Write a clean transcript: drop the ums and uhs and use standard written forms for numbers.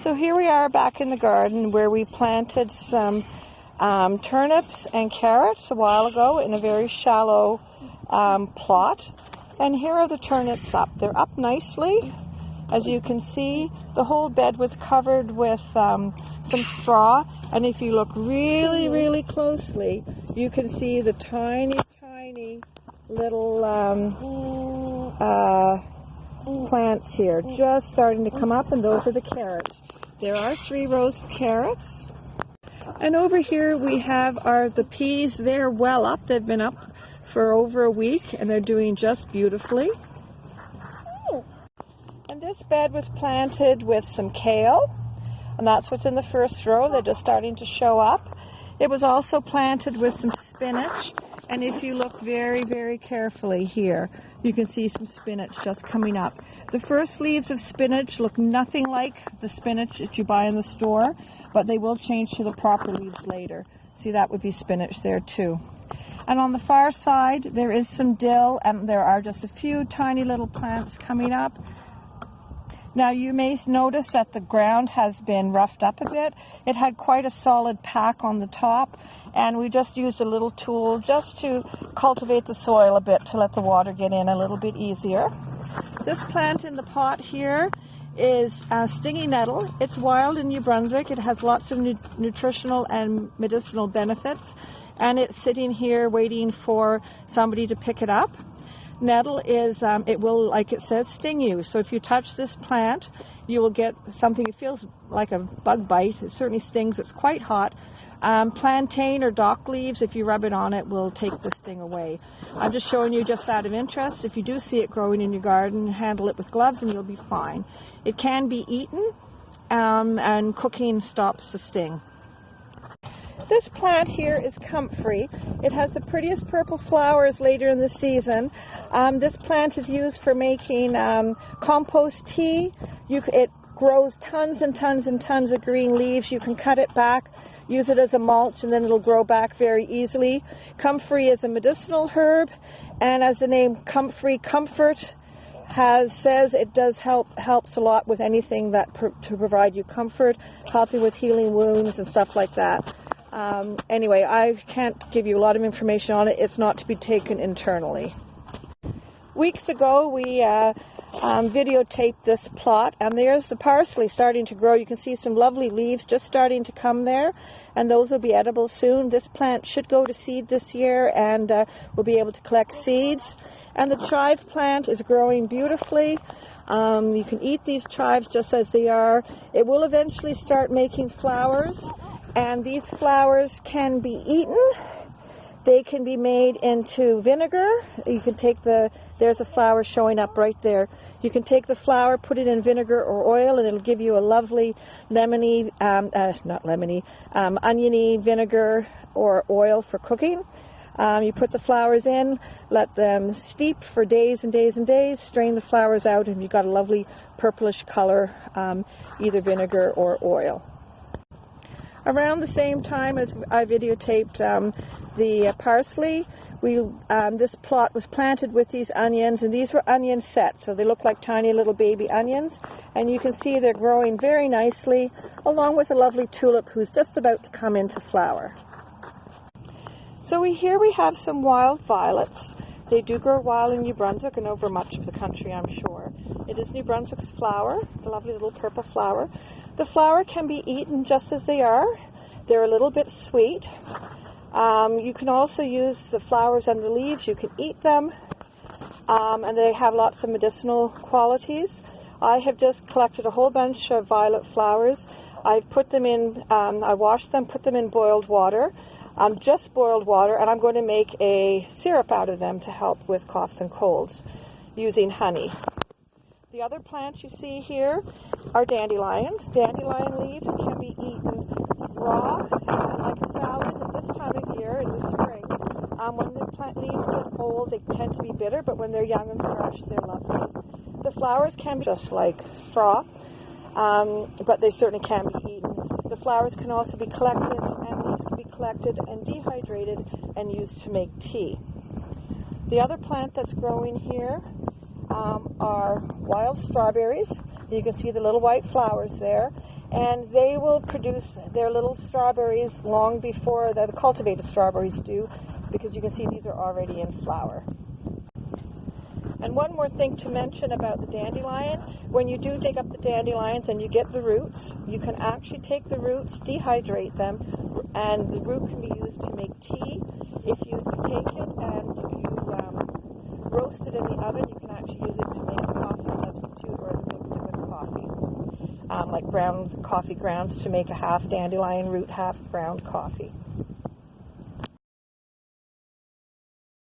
So here we are back in the garden where we planted some turnips and carrots a while ago in a very shallow plot. And here are the turnips up. They're up nicely. As you can see, the whole bed was covered with some straw. And if you look really, really closely, you can see the tiny, tiny little plants here just starting to come up, and those are the carrots. There are 3 rows of carrots. And over here we have the peas. They're well up. They've been up for over a week and they're doing just beautifully. And this bed was planted with some kale, and that's what's in the first row. They're just starting to show up. It was also planted with some spinach, and if you look very, very carefully here, you can see some spinach just coming up. The first leaves of spinach look nothing like the spinach that you buy in the store, but they will change to the proper leaves later. See, that would be spinach there too. And on the far side, there is some dill, and there are just a few tiny little plants coming up. Now you may notice that the ground has been roughed up a bit. It had quite a solid pack on the top, and we just used a little tool just to cultivate the soil a bit to let the water get in a little bit easier. This plant in the pot here is stingy nettle. It's wild in New Brunswick. It has lots of nutritional and medicinal benefits, and it's sitting here waiting for somebody to pick it up. Nettle is, it will, like it says, sting you. So if you touch this plant, you will get something. It feels like a bug bite. It certainly stings. It's quite hot. Plantain or dock leaves, if you rub it on it, will take the sting away. I'm just showing you just out of interest. If you do see it growing in your garden, handle it with gloves and you'll be fine. It can be eaten, and cooking stops the sting. This plant here is Comfrey. It has the prettiest purple flowers later in the season. This plant is used for making compost tea. It grows tons and tons and tons of green leaves. You can cut it back, use it as a mulch, and then it'll grow back very easily. Comfrey is a medicinal herb, and as the name Comfrey Comfort says, it does helps a lot with anything that to provide you comfort, helping with healing wounds and stuff like that. Anyway, I can't give you a lot of information on it. It's not to be taken internally. Weeks ago, we videotaped this plot, and there's the parsley starting to grow. You can see some lovely leaves just starting to come there, and those will be edible soon. This plant should go to seed this year, and we'll be able to collect seeds. And the chive plant is growing beautifully. You can eat these chives just as they are. It will eventually start making flowers, and these flowers can be eaten. They can be made into vinegar. You can take there's a flower showing up right there. You can take the flower, put it in vinegar or oil, and it'll give you a lovely lemony, oniony vinegar or oil for cooking. You put the flowers in, let them steep for days and days and days, strain the flowers out, and you've got a lovely purplish color, either vinegar or oil. Around the same time as I videotaped the parsley, this plot was planted with these onions, and these were onion sets, so they look like tiny little baby onions, and you can see they're growing very nicely, along with a lovely tulip who's just about to come into flower. So here we have some wild violets. They do grow wild in New Brunswick and over much of the country, I'm sure. It is New Brunswick's flower, a lovely little purple flower. The flower can be eaten just as they are. They're a little bit sweet. You can also use the flowers and the leaves. You can eat them, and they have lots of medicinal qualities. I have just collected a whole bunch of violet flowers. I've put them in, I washed them, put them in boiled water, just boiled water, and I'm going to make a syrup out of them to help with coughs and colds using honey. The other plants you see here are dandelions. Dandelion leaves can be eaten raw, like a salad, at this time of year in the spring. When the plant leaves get old, they tend to be bitter, but when they're young and fresh, they're lovely. The flowers can be just like straw, but they certainly can be eaten. The flowers can also be collected, and leaves can be collected and dehydrated and used to make tea. The other plant that's growing here are wild strawberries. You can see the little white flowers there, and they will produce their little strawberries long before the cultivated strawberries do, because you can see these are already in flower. And one more thing to mention about the dandelion, when you do dig up the dandelions and you get the roots, you can actually take the roots, dehydrate them, and the root can be used to make tea. If you take it and you roast it in the oven, you can actually use it to make a coffee substitute or mix it with coffee, like ground coffee grounds to make a half dandelion root, half ground coffee.